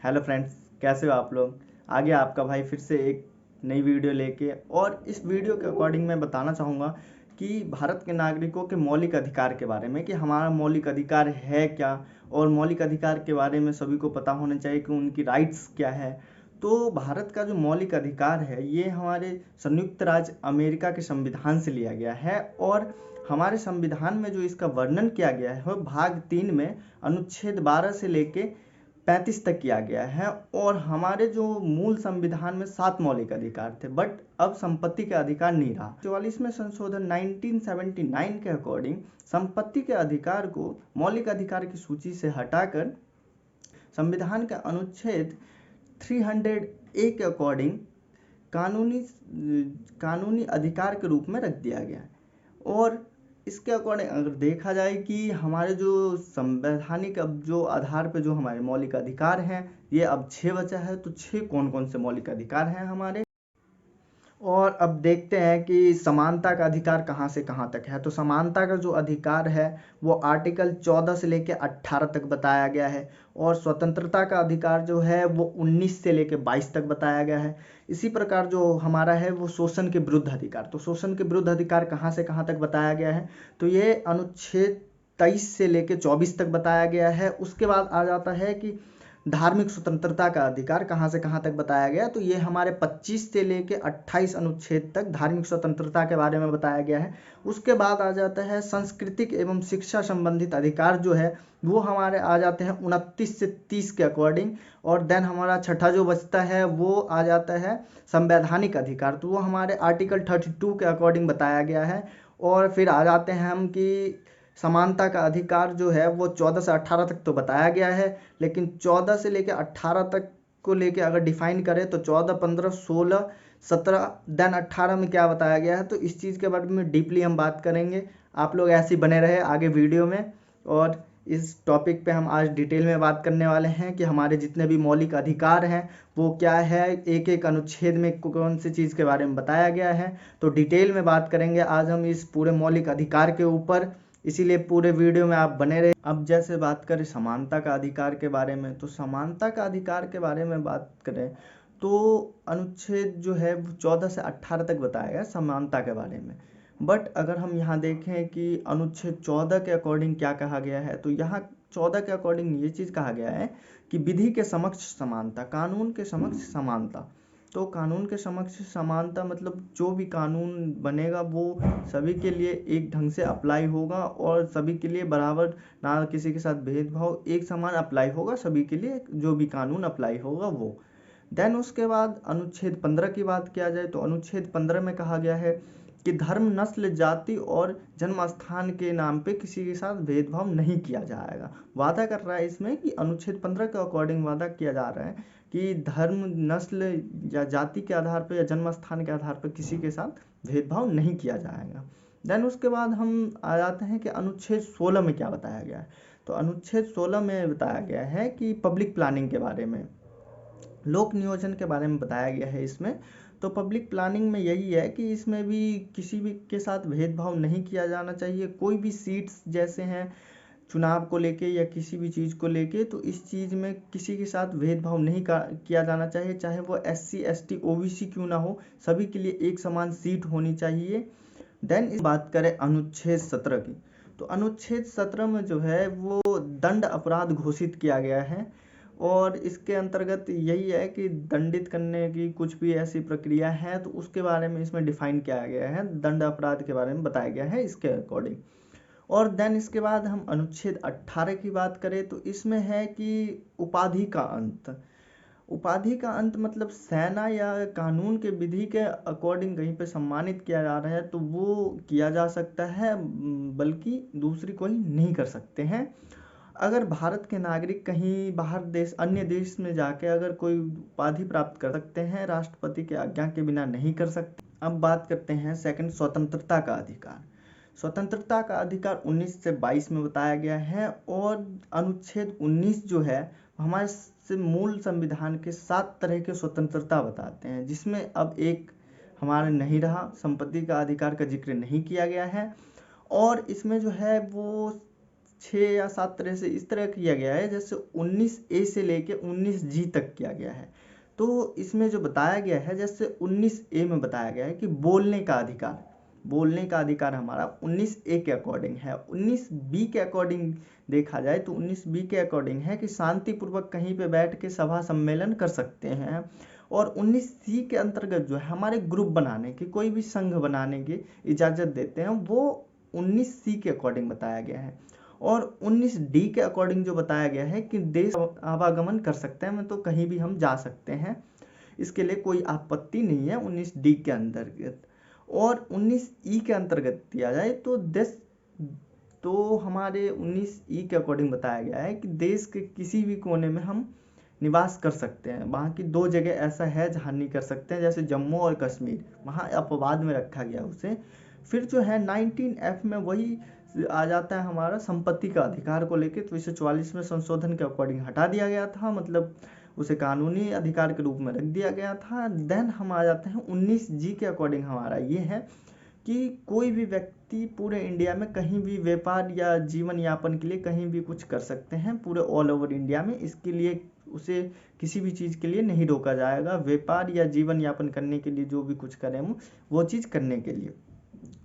Hello friends, कैसे हो आप लोग। आ गया आपका भाई फिर से एक नई वीडियो लेके। और इस वीडियो के अकॉर्डिंग मैं बताना चाहूँगा कि भारत के नागरिकों के मौलिक अधिकार के बारे में, कि हमारा मौलिक अधिकार है क्या, और मौलिक अधिकार के बारे में सभी को पता होना चाहिए कि उनकी राइट्स क्या है। तो भारत का जो मौलिक अधिकार है ये हमारे संयुक्त राज्य अमेरिका के संविधान से लिया गया है। और हमारे संविधान में जो इसका वर्णन किया गया है वो भाग 3 में अनुच्छेद 12 से लेके 35 तक किया गया है। और हमारे जो मूल संविधान में 7 मौलिक अधिकार थे, बट अब संपत्ति के अधिकार नहीं रहा। 44 में संशोधन 1979 के अकॉर्डिंग संपत्ति के अधिकार को मौलिक अधिकार की सूची से हटाकर संविधान के अनुच्छेद 300A के अकॉर्डिंग कानूनी अधिकार के रूप में रख दिया गया है। और इसके अकॉर्डिंग अगर देखा जाए कि हमारे जो संवैधानिक अब जो आधार पे जो हमारे मौलिक अधिकार हैं ये अब 6 बचा है। तो 6 कौन कौन से मौलिक अधिकार हैं हमारे। और अब देखते हैं कि समानता का अधिकार कहाँ से कहाँ तक है। तो समानता का जो अधिकार है वो आर्टिकल 14 से लेकर 18 तक बताया गया है। और स्वतंत्रता का अधिकार जो है वो 19 से लेकर 22 तक बताया गया है। इसी प्रकार जो हमारा है वो शोषण के विरुद्ध अधिकार, तो शोषण के विरुद्ध अधिकार कहाँ से कहाँ तक बताया गया है। तो ये अनुच्छेद 23 से लेकर 24 तक बताया गया है। उसके बाद आ जाता है कि धार्मिक स्वतंत्रता का अधिकार कहाँ से कहाँ तक बताया गया। तो ये हमारे 25 से लेके 28 अनुच्छेद तक धार्मिक स्वतंत्रता के बारे में बताया गया है। उसके बाद आ जाता है सांस्कृतिक एवं शिक्षा संबंधित अधिकार जो है वो हमारे आ जाते हैं 29 से 30 के अकॉर्डिंग। और देन हमारा छठा जो बचता है वो आ जाता है संवैधानिक अधिकार, तो वो हमारे आर्टिकल 32 के अकॉर्डिंग बताया गया है। और फिर आ जाते हैं हम कि समानता का अधिकार जो है वो 14 से 18 तक तो बताया गया है, लेकिन 14 से लेकर 18 तक को लेके अगर डिफाइन करें तो 14, 15, 16, 17 देन 18 में क्या बताया गया है। तो इस चीज़ के बारे में डीपली हम बात करेंगे। आप लोग ऐसे ही बने रहे आगे वीडियो में। और इस टॉपिक पे हम आज डिटेल में बात करने वाले हैं कि हमारे जितने भी मौलिक अधिकार हैं वो क्या है, एक एक अनुच्छेद में कौन सी चीज़ के बारे में बताया गया है। तो डिटेल में बात करेंगे आज हम इस पूरे मौलिक अधिकार के ऊपर, इसीलिए पूरे वीडियो में आप बने रहे। अब जैसे बात करें समानता का अधिकार के बारे में, तो समानता का अधिकार के बारे में बात करें तो अनुच्छेद जो है वो 14 से 18 तक बताया गया समानता के बारे में। बट अगर हम यहाँ देखें कि अनुच्छेद 14 के अकॉर्डिंग क्या कहा गया है, तो यहाँ 14 के अकॉर्डिंग ये चीज़ कहा गया है कि विधि के समक्ष समानता, कानून के समक्ष समानता। तो कानून के समक्ष समानता मतलब जो भी कानून बनेगा वो सभी के लिए एक ढंग से अप्लाई होगा और सभी के लिए बराबर, ना किसी के साथ भेदभाव, एक समान अप्लाई होगा सभी के लिए, जो भी कानून अप्लाई होगा वो। देन उसके बाद अनुच्छेद 15 की बात किया जाए तो अनुच्छेद 15 में कहा गया है कि धर्म, नस्ल, जाति और जन्म स्थान के नाम पे किसी के साथ भेदभाव नहीं किया जाएगा। वादा कर रहा है इसमें कि अनुच्छेद 15 के अकॉर्डिंग वादा किया जा रहा है कि धर्म, नस्ल या जाति के आधार पर या जन्म स्थान के आधार पर किसी के साथ भेदभाव नहीं किया जाएगा। देन उसके बाद हम आ जाते हैं कि अनुच्छेद 16 में क्या बताया गया है। तो अनुच्छेद 16 में बताया गया है कि पब्लिक प्लानिंग के बारे में, लोक नियोजन के बारे में बताया गया है इसमें। तो पब्लिक प्लानिंग में यही है कि इसमें भी किसी भी के साथ भेदभाव नहीं किया जाना चाहिए। कोई भी सीट्स जैसे हैं चुनाव को लेके या किसी भी चीज़ को लेके, तो इस चीज़ में किसी के साथ भेदभाव नहीं किया जाना चाहिए, चाहे वो SC, ST, OBC क्यों ना हो, सभी के लिए एक समान सीट होनी चाहिए। देन इस बात करें अनुच्छेद 17 की, तो अनुच्छेद 17 में जो है वो दंड अपराध घोषित किया गया है। और इसके अंतर्गत यही है कि दंडित करने की कुछ भी ऐसी प्रक्रिया है तो उसके बारे में इसमें डिफाइन किया गया है, दंड अपराध के बारे में बताया गया है इसके अकॉर्डिंग। और देन इसके बाद हम अनुच्छेद 18 की बात करें तो इसमें है कि उपाधि का अंत। उपाधि का अंत मतलब सेना या कानून के विधि के अकॉर्डिंग कहीं पे सम्मानित किया जा रहा है तो वो किया जा सकता है, बल्कि दूसरी कोई नहीं कर सकते हैं। अगर भारत के नागरिक कहीं बाहर देश, अन्य देश में जाके अगर कोई उपाधि प्राप्त कर सकते हैं, राष्ट्रपति के आज्ञा के बिना नहीं कर सकते। अब बात करते हैं सेकंड, स्वतंत्रता का अधिकार। स्वतंत्रता का अधिकार 19 से 22 में बताया गया है। और अनुच्छेद 19 जो है हमारे मूल संविधान के 7 तरह के स्वतंत्रता बताते हैं, जिसमें अब एक हमारा नहीं रहा, संपत्ति का अधिकार का जिक्र नहीं किया गया है। और इसमें जो है वो 6 या 7 तरह से इस तरह किया गया है, जैसे 19A से लेके 19G तक किया गया है। तो इसमें जो बताया गया है, जैसे 19A में बताया गया है कि बोलने का अधिकार, बोलने का अधिकार हमारा 19A के अकॉर्डिंग है। 19B के अकॉर्डिंग देखा जाए तो 19B के अकॉर्डिंग है कि शांतिपूर्वक कहीं पे बैठ के सभा सम्मेलन कर सकते हैं। और 19C के अंतर्गत जो है हमारे ग्रुप बनाने की, कोई भी संघ बनाने की इजाज़त देते हैं, वो 19C के अकॉर्डिंग बताया गया है। और 19D के अकॉर्डिंग जो बताया गया है कि देश आवागमन कर सकते हैं, मतलब कहीं भी हम जा सकते हैं, इसके लिए कोई आपत्ति नहीं है 19D के अंतर्गत। और 19E के अंतर्गत दिया जाए तो हमारे 19E के अकॉर्डिंग बताया गया है कि देश के किसी भी कोने में हम निवास कर सकते हैं। वहाँ की 2 जगह ऐसा है जहाँ नहीं कर सकते हैं, जैसे जम्मू और कश्मीर, वहाँ अपवाद में रखा गया उसे। फिर जो है 19F में वही आ जाता है हमारा संपत्ति का अधिकार को लेके, तो इसे 44 में संशोधन के अकॉर्डिंग हटा दिया गया था, मतलब उसे कानूनी अधिकार के रूप में रख दिया गया था। देन हम आ जाते हैं 19G के अकॉर्डिंग, हमारा ये है कि कोई भी व्यक्ति पूरे इंडिया में कहीं भी व्यापार या जीवन यापन के लिए कहीं भी कुछ कर सकते हैं, पूरे ऑल ओवर इंडिया में। इसके लिए उसे किसी भी चीज़ के लिए नहीं रोका जाएगा, व्यापार या जीवन यापन करने के लिए जो भी कुछ करें हम वो चीज़ करने के लिए।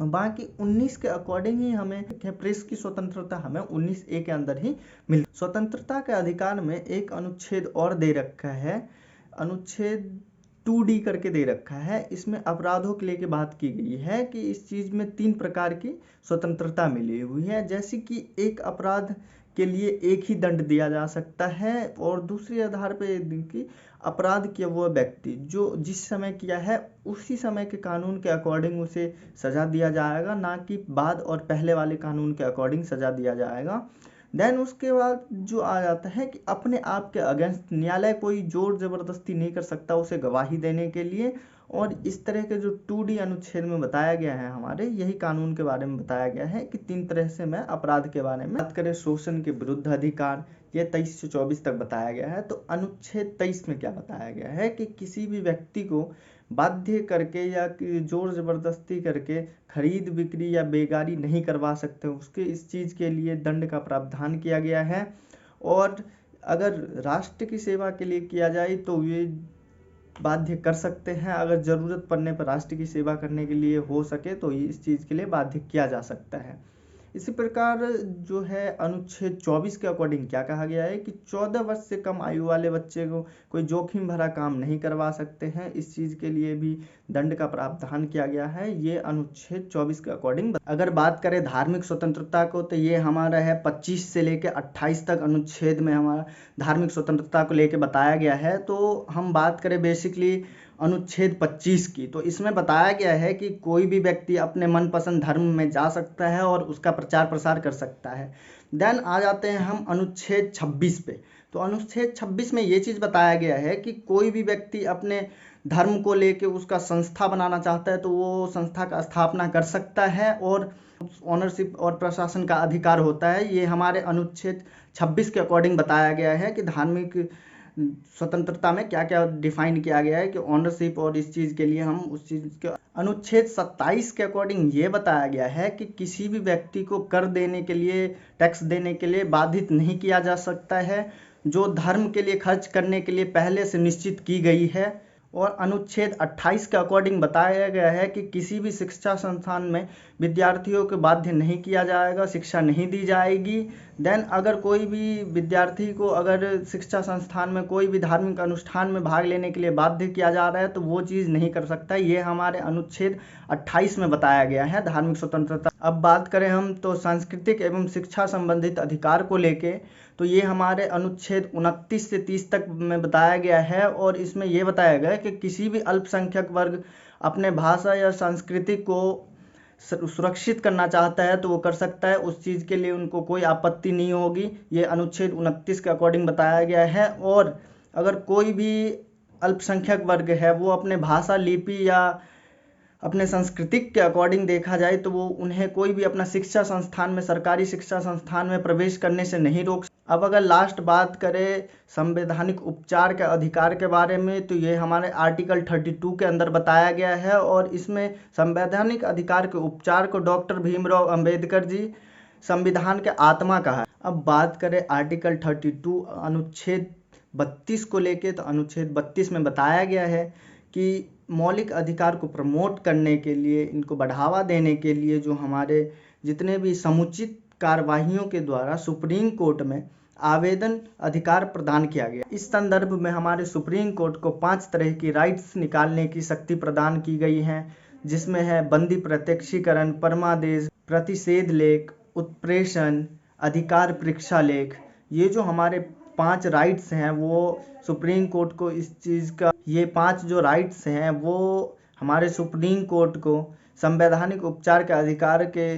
बाकी 19 के अकॉर्डिंग ही हमें प्रेस की स्वतंत्रता हमें 19A के अंदर ही मिल। स्वतंत्रता के अधिकार में एक अनुच्छेद और दे रखा है, अनुच्छेद 2D करके दे रखा है। इसमें अपराधों के लेके बात की गई है कि इस चीज़ में 3 प्रकार की स्वतंत्रता मिली हुई है, जैसे कि एक अपराध के लिए एक ही दंड दिया जा सकता है, और दूसरे आधार पे कि अपराध किया हुआ व्यक्ति जो जिस समय किया है उसी समय के कानून के अकॉर्डिंग उसे सज़ा दिया जाएगा, ना कि बाद और पहले वाले कानून के अकॉर्डिंग सज़ा दिया जाएगा। देन उसके बाद जो आ जाता है कि अपने आप के अगेंस्ट न्यायालय कोई जोर ज़बरदस्ती नहीं कर सकता उसे गवाही देने के लिए। और इस तरह के जो 2D अनुच्छेद में बताया गया है हमारे, यही कानून के बारे में बताया गया है कि 3 तरह से मैं अपराध के बारे में बात करें। शोषण के विरुद्ध अधिकार, ये 23 से 24 तक बताया गया है। तो अनुच्छेद 23 में क्या बताया गया है कि किसी भी व्यक्ति को बाध्य करके या जोर ज़बरदस्ती करके खरीद बिक्री या बेगारी नहीं करवा सकते, उसके इस चीज़ के लिए दंड का प्रावधान किया गया है। और अगर राष्ट्र की सेवा के लिए किया जाए तो ये बाध्य कर सकते हैं, अगर ज़रूरत पड़ने पर राष्ट्र की सेवा करने के लिए हो सके तो ये इस चीज़ के लिए बाध्य किया जा सकता है। इसी प्रकार जो है अनुच्छेद 24 के अकॉर्डिंग क्या कहा गया है कि 14 वर्ष से कम आयु वाले बच्चे को कोई जोखिम भरा काम नहीं करवा सकते हैं, इस चीज़ के लिए भी दंड का प्रावधान किया गया है, ये अनुच्छेद 24 के अकॉर्डिंग। अगर बात करें धार्मिक स्वतंत्रता को तो ये हमारा है 25 से लेकर 28 तक अनुच्छेद में हमारा धार्मिक स्वतंत्रता को लेकर बताया गया है। तो हम बात करें बेसिकली अनुच्छेद 25 की, तो इसमें बताया गया है कि कोई भी व्यक्ति अपने मनपसंद धर्म में जा सकता है और उसका प्रचार प्रसार कर सकता है। देन आ जाते हैं हम अनुच्छेद 26 पे। तो अनुच्छेद 26 में ये चीज़ बताया गया है कि कोई भी व्यक्ति अपने धर्म को लेके उसका संस्था बनाना चाहता है तो वो संस्था का स्थापना कर सकता है, और ऑनरशिप और प्रशासन का अधिकार होता है। ये हमारे अनुच्छेद 26 के अकॉर्डिंग बताया गया है कि धार्मिक स्वतंत्रता में क्या क्या डिफाइन किया गया है कि ऑनरशिप, और इस चीज़ के लिए हम उस चीज़ के। अनुच्छेद 27 के अकॉर्डिंग ये बताया गया है कि किसी भी व्यक्ति को कर देने के लिए, टैक्स देने के लिए बाधित नहीं किया जा सकता है, जो धर्म के लिए खर्च करने के लिए पहले से निश्चित की गई है। और अनुच्छेद 28 के अकॉर्डिंग बताया गया है कि किसी भी शिक्षा संस्थान में विद्यार्थियों को बाध्य नहीं किया जाएगा, शिक्षा नहीं दी जाएगी। देन अगर कोई भी विद्यार्थी को अगर शिक्षा संस्थान में कोई भी धार्मिक अनुष्ठान में भाग लेने के लिए बाध्य किया जा रहा है तो वो चीज़ नहीं कर सकता। ये हमारे अनुच्छेद 28 में बताया गया है धार्मिक स्वतंत्रता। अब बात करें हम तो सांस्कृतिक एवं शिक्षा संबंधित अधिकार को लेके, तो ये हमारे अनुच्छेद 29 से 30 तक में बताया गया है। और इसमें यह बताया गया है कि किसी भी अल्पसंख्यक वर्ग अपने भाषा या संस्कृति को सुरक्षित करना चाहता है तो वो कर सकता है, उस चीज़ के लिए उनको कोई आपत्ति नहीं होगी। ये अनुच्छेद 29 के अकॉर्डिंग बताया गया है। और अगर कोई भी अल्पसंख्यक वर्ग है वो अपने भाषा, लिपि या अपने सांस्कृतिक के अकॉर्डिंग देखा जाए तो वो उन्हें कोई भी अपना शिक्षा संस्थान में, सरकारी शिक्षा संस्थान में प्रवेश करने से नहीं रोक। अब अगर लास्ट बात करें संवैधानिक उपचार के अधिकार के बारे में, तो ये हमारे आर्टिकल 32 के अंदर बताया गया है। और इसमें संवैधानिक अधिकार के उपचार को डॉक्टर भीमराव अंबेडकर जी संविधान के आत्मा कहा है। अब बात करें आर्टिकल 32 अनुच्छेद 32 को लेके, तो अनुच्छेद 32 में बताया गया है कि मौलिक अधिकार को प्रमोट करने के लिए, इनको बढ़ावा देने के लिए जो हमारे जितने भी समुचित कार्यवाहियों के द्वारा सुप्रीम कोर्ट में आवेदन अधिकार प्रदान किया गया। इस संदर्भ में हमारे सुप्रीम कोर्ट को 5 तरह की राइट्स निकालने की शक्ति प्रदान की गई है, जिसमें है बंदी प्रत्यक्षीकरण, परमादेश, प्रतिषेध लेख, उत्प्रेषण, अधिकार परीक्षा लेख। ये जो हमारे 5 राइट्स हैं वो सुप्रीम कोर्ट को इस चीज़ का, ये 5 जो राइट्स हैं वो हमारे सुप्रीम कोर्ट को संवैधानिक उपचार के अधिकार के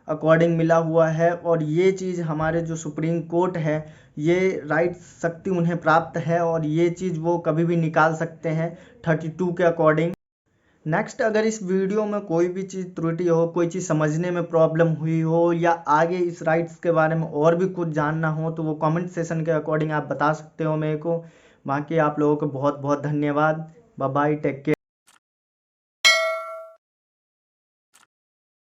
अकॉर्डिंग मिला हुआ है। और ये चीज़ हमारे जो सुप्रीम कोर्ट है, ये राइट्स शक्ति उन्हें प्राप्त है और ये चीज़ वो कभी भी निकाल सकते हैं 32 के अकॉर्डिंग। नेक्स्ट, अगर इस वीडियो में कोई भी चीज़ त्रुटि हो, कोई चीज़ समझने में प्रॉब्लम हुई हो या आगे इस राइट्स के बारे में और भी कुछ जानना हो, तो वो कमेंट सेशन के अकॉर्डिंग आप बता सकते हो मेरे को। बाकी आप लोगों को बहुत बहुत धन्यवाद। Bye bye, take care.